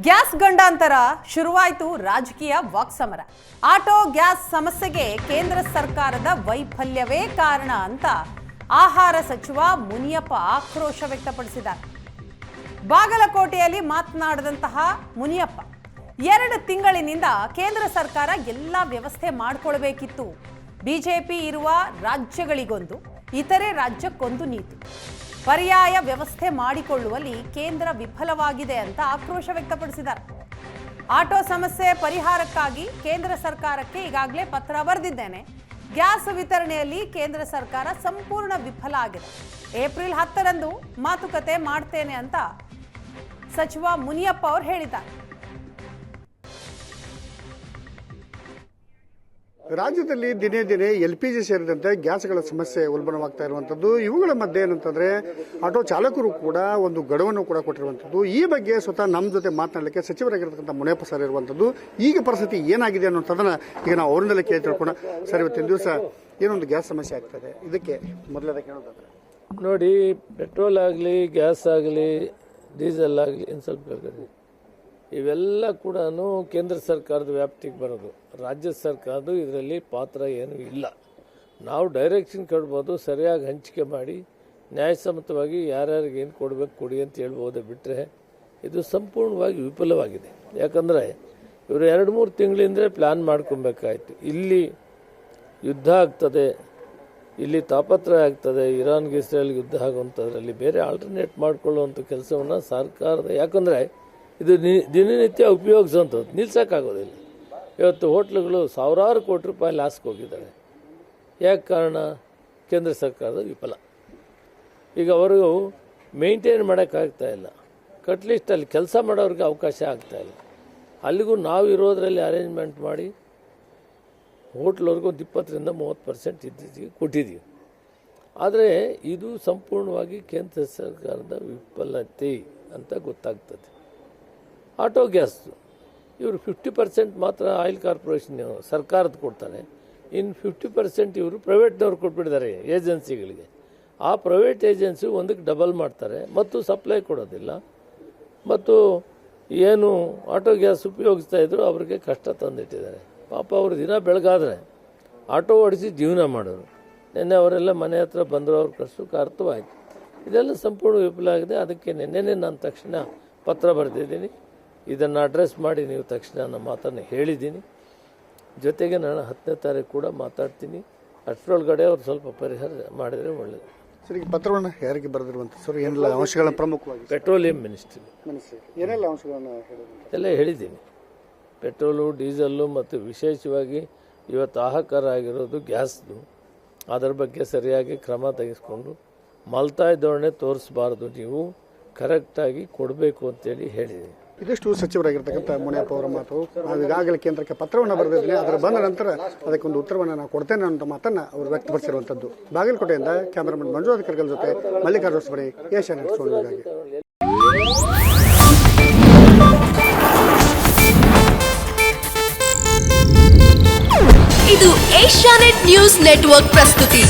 Gas ಗಂಡಾಂತರ ಶುರುವಾಯಿತು ರಾಜಕೀಯ ವಾಕ್ಸಮರ. Auto gas ಸಮಸ್ಯೆಗೆ ಕೇಂದ್ರ ಸರ್ಕಾರದ ವೈಫಲ್ಯವೇ ಕಾರಣ ಅಂತ ಆಹಾರ ಸಚಿವ ಮುನಿಯಪ್ಪ ಆಕ್ರೋಶ ವ್ಯಕ್ತಪಡಿಸಿದ್ದಾರೆ. ಬಾಗಲಕೋಟೆಯಲ್ಲಿ ಮಾತನಾಡಿದಂತಹ ಮುನಿಯಪ್ಪ 2 ತಿಂಗಳಿನಿಂದ ಕೇಂದ್ರ ಸರ್ಕಾರ ಎಲ್ಲ ವ್ಯವಸ್ಥೆ ಮಾಡಿಕೊಳ್ಳಬೇಕಿತ್ತು. ಬಿಜೆಪಿ ಇರುವ ರಾಜ್ಯಗಳಿಗೊಂದು, ಇತರೆ ರಾಜ್ಯಕ್ಕೊಂದು ನೀತಿ, ಪರ್ಯಾಯ ವ್ಯವಸ್ಥೆ ಮಾಡಿಕೊಳ್ಳುವಲ್ಲಿ ಕೇಂದ್ರ ವಿಫಲವಾಗಿದೆ ಅಂತ ಆಕ್ರೋಶ ವ್ಯಕ್ತಪಡಿಸಿದ್ದಾರೆ. ಆಟೋ ಸಮಸ್ಯೆ ಪರಿಹಾರಕ್ಕಾಗಿ ಕೇಂದ್ರ ಸರ್ಕಾರಕ್ಕೆ ಈಗಾಗಲೇ ಪತ್ರ ಬರೆದಿದ್ದೇನೆ. ಗ್ಯಾಸ್ ವಿತರಣೆಯಲ್ಲಿ ಕೇಂದ್ರ ಸರ್ಕಾರ ಸಂಪೂರ್ಣ ವಿಫಲ ಆಗಿದೆ. ಏಪ್ರಿಲ್ 10ರಂದು ಮಾತುಕತೆ ಮಾಡ್ತೇನೆ ಅಂತ ಸಚಿವ ಮುನಿಯಪ್ಪ ಅವರು ಹೇಳಿದ್ದಾರೆ. ರಾಜ್ಯದಲ್ಲಿ ದಿನೇ ದಿನೇ LPG ಸೇರಿದಂತೆ ಗ್ಯಾಸ್ಗಳ ಸಮಸ್ಯೆ ಉಲ್ಬಣವಾಗ್ತಾ ಇರುವಂಥದ್ದು. ಇವುಗಳ ಮಧ್ಯೆ ಏನಂತಂದ್ರೆ ಆಟೋ ಚಾಲಕರು ಕೂಡ ಒಂದು ಗಡುವನ್ನು ಕೂಡ ಕೊಟ್ಟಿರುವಂಥದ್ದು. ಈ ಬಗ್ಗೆ ಸ್ವತಃ ನಮ್ಮ ಜೊತೆ ಮಾತನಾಡಲಿಕ್ಕೆ ಸಚಿವರಾಗಿರ್ತಕ್ಕಂಥ ಮುನಿಯಪ್ಪ ಸರ್ ಇರುವಂಥದ್ದು. ಈಗ ಪರಿಸ್ಥಿತಿ ಏನಾಗಿದೆ ಅನ್ನೋದನ್ನ ಈಗ ನಾವು ಅವರಿಂದಲೇ ಕೇಳಿ ತಿಳ್ಕೊಂಡು, ಸರ್ ಇವತ್ತಿನ ದಿವಸ ಏನೊಂದು ಗ್ಯಾಸ್ ಸಮಸ್ಯೆ ಆಗ್ತದೆ, ಇದಕ್ಕೆ ಮೊದಲನೇದಾಗಿ ಹೇಳೋದಾದ್ರೆ ನೋಡಿ, ಪೆಟ್ರೋಲ್ ಆಗಲಿ, ಗ್ಯಾಸ್ ಆಗಲಿ, ಡೀಸೆಲ್ ಆಗಲಿ, ಇನ್ನು ಸ್ವಲ್ಪ ಹೇಳ್ತೀನಿ, ಇವೆಲ್ಲ ಕೂಡ ಕೇಂದ್ರ ಸರ್ಕಾರದ ವ್ಯಾಪ್ತಿಗೆ ಬರೋದು. ರಾಜ್ಯ ಸರ್ಕಾರದ್ದು ಇದರಲ್ಲಿ ಪಾತ್ರ ಏನೂ ಇಲ್ಲ. ನಾವು ಡೈರೆಕ್ಷನ್ ಕೊಡ್ಬೋದು, ಸರಿಯಾಗಿ ಹಂಚಿಕೆ ಮಾಡಿ ನ್ಯಾಯಸಮ್ಮತವಾಗಿ ಯಾರ್ಯಾರಿಗೆ ಏನು ಕೊಡಬೇಕು ಕೊಡಿ ಅಂತ ಹೇಳ್ಬೋದು. ಬಿಟ್ಟರೆ ಇದು ಸಂಪೂರ್ಣವಾಗಿ ವಿಫಲವಾಗಿದೆ. ಯಾಕಂದರೆ ಇವರು 2-3 ತಿಂಗಳಿಂದಲೇ ಪ್ಲ್ಯಾನ್ ಮಾಡ್ಕೊಬೇಕಾಯ್ತು. ಇಲ್ಲಿ ಯುದ್ಧ ಆಗ್ತದೆ, ಇಲ್ಲಿ ತಾಪತ್ರಯ ಆಗ್ತದೆ, ಇರಾನ್ಗೆ ಇಸ್ರೇಲ್ಗೆ ಯುದ್ಧ ಆಗುವಂಥದ್ರಲ್ಲಿ ಬೇರೆ ಆಲ್ಟರ್ನೇಟ್ ಮಾಡಿಕೊಳ್ಳುವಂಥ ಕೆಲಸವನ್ನು ಸರ್ಕಾರದ, ಯಾಕಂದರೆ ಇದು ದಿನನಿತ್ಯ ಉಪಯೋಗಿಸುವಂಥದ್ದು, ನಿಲ್ಸೋಕ್ಕಾಗೋದಿಲ್ಲ. ಇವತ್ತು ಹೋಟ್ಲುಗಳು ಸಾವಿರಾರು ಕೋಟಿ ರೂಪಾಯಿ ಲಾಸ್ಗೆ ಹೋಗಿದ್ದಾರೆ. ಯಾಕೆ ಕಾರಣ? ಕೇಂದ್ರ ಸರ್ಕಾರದ ವಿಫಲ. ಈಗ ಅವರು ಮೇಂಟೈನ್ ಮಾಡೋಕ್ಕಾಗ್ತಾ ಇಲ್ಲ. ಕಟ್ಲಿಸ್ಟಲ್ಲಿ ಕೆಲಸ ಮಾಡೋರಿಗೆ ಅವಕಾಶ ಆಗ್ತಾಯಿಲ್ಲ. ಅಲ್ಲಿಗೂ ನಾವು ಇರೋದರಲ್ಲಿ ಅರೇಂಜ್ಮೆಂಟ್ ಮಾಡಿ ಹೋಟ್ಲವ್ರಿಗೂ 20-30% ಇದ್ದಿದ್ದೀವಿ, ಕೊಟ್ಟಿದ್ದೀವಿ. ಆದರೆ ಇದು ಸಂಪೂರ್ಣವಾಗಿ ಕೇಂದ್ರ ಸರ್ಕಾರದ ವಿಫಲತೆ ಅಂತ ಗೊತ್ತಾಗ್ತದೆ. ಆಟೋ ಗ್ಯಾಸ್ ಇವರು 50% ಮಾತ್ರ ಆಯಿಲ್ ಕಾರ್ಪೊರೇಷನ್ ಸರ್ಕಾರದ ಕೊಡ್ತಾರೆ, ಇನ್ನು 50% ಇವರು ಪ್ರೈವೇಟ್ನವ್ರು ಕೊಟ್ಬಿಟ್ಟಿದ್ದಾರೆ ಏಜೆನ್ಸಿಗಳಿಗೆ. ಆ ಪ್ರೈವೇಟ್ ಏಜೆನ್ಸಿ ಒಂದಕ್ಕೆ ಡಬಲ್ ಮಾಡ್ತಾರೆ ಮತ್ತು ಸಪ್ಲೈ ಕೊಡೋದಿಲ್ಲ. ಮತ್ತು ಏನು ಆಟೋ ಗ್ಯಾಸ್ ಉಪಯೋಗಿಸ್ತಾ ಇದ್ರು ಅವರಿಗೆ ಕಷ್ಟ ತಂದಿಟ್ಟಿದ್ದಾರೆ. ಪಾಪ ಅವರು ದಿನ ಬೆಳಗಾದರೆ ಆಟೋ ಓಡಿಸಿ ಜೀವನ ಮಾಡೋರು. ನಿನ್ನೆ ಅವರೆಲ್ಲ ಮನೆ ಹತ್ರ ಬಂದರು, ಅವ್ರ ಕಷ್ಟಕ್ಕೆ ಅರ್ಥವಾಯಿತು. ಇದೆಲ್ಲ ಸಂಪೂರ್ಣ ವಿಫಲ ಆಗಿದೆ. ಅದಕ್ಕೆ ನಿನ್ನೆ ನಾನು ತಕ್ಷಣ ಪತ್ರ ಬರೆದಿದ್ದೀನಿ. ಇದನ್ನು ಅಡ್ರೆಸ್ ಮಾಡಿ ನೀವು ತಕ್ಷಣ ನನ್ನ ಮಾತನ್ನು ಹೇಳಿದ್ದೀನಿ. ಜೊತೆಗೆ ನಾನು 10ನೇ ತಾರೀಕು ಕೂಡ ಮಾತಾಡ್ತೀನಿ. ಅಷ್ಟರೊಳಗಡೆ ಅವ್ರು ಸ್ವಲ್ಪ ಪರಿಹಾರ ಮಾಡಿದರೆ ಒಳ್ಳೆಯದು. ಸರ್, ಈಗ ಪತ್ರವನ್ನು ಯಾರಿಗೆ ಬರೆದಿರುವಂಥ ಸರ್, ಏನೆಲ್ಲ ಅಂಶಗಳ ಪ್ರಮುಖವಾಗಿ? ಪೆಟ್ರೋಲಿಯಂ ಮಿನಿಸ್ಟ್ರಿ ಏನೆಲ್ಲ ಅಂಶಗಳನ್ನು ಎಲ್ಲ ಹೇಳಿದ್ದೀನಿ. ಪೆಟ್ರೋಲು, ಡೀಸೆಲ್ಲು ಮತ್ತು ವಿಶೇಷವಾಗಿ ಇವತ್ತು ಹಾಹಾಕಾರ ಆಗಿರೋದು ಗ್ಯಾಸ್ದು. ಅದರ ಬಗ್ಗೆ ಸರಿಯಾಗಿ ಕ್ರಮ ತೆಗೆದುಕೊಂಡು ಮಲ್ತಾಯಿ ಧೋರಣೆ ತೋರಿಸಬಾರ್ದು, ನೀವು ಕರೆಕ್ಟಾಗಿ ಕೊಡಬೇಕು ಅಂತೇಳಿ ಹೇಳಿದ್ದೀನಿ. ಇದಿಷ್ಟು ಸಚಿವರಾಗಿರ್ತಕ್ಕಂಥ ಮುನಿಯಪ್ಪ ಅವರ ಮಾತು. ನಾವು ಈಗಾಗಲೇ ಕೇಂದ್ರಕ್ಕೆ ಪತ್ರವನ್ನು ಬರೆದಿದ್ದೀನಿ, ಅದರ ಬಂದ ನಂತರ ಅದಕ್ಕೊಂದು ಉತ್ತರವನ್ನು ನಾನು ಕೊಡ್ತೇನೆ ಅನ್ನೋ ಮಾತನ್ನು ಅವರು ವ್ಯಕ್ತಪಡಿಸಿರುವಂಥದ್ದು. ಬಾಗಲಕೋಟೆಯಿಂದ ಕ್ಯಾಮರಾಮನ್ ಮಂಜುನಾಥ್ ಕರ್ಗಲ್ ಜೊತೆ ಮಲ್ಲಿಕಾರ್ಜುನ ಬರೀ, ಏಷ್ಯಾನೆಟ್ ಸುವರ್ಣಗಾಗಿ. ಇದು ಏಷ್ಯಾನೆಟ್ ನ್ಯೂಸ್ ನೆಟ್ವರ್ಕ್ ಪ್ರಸ್ತುತಿ.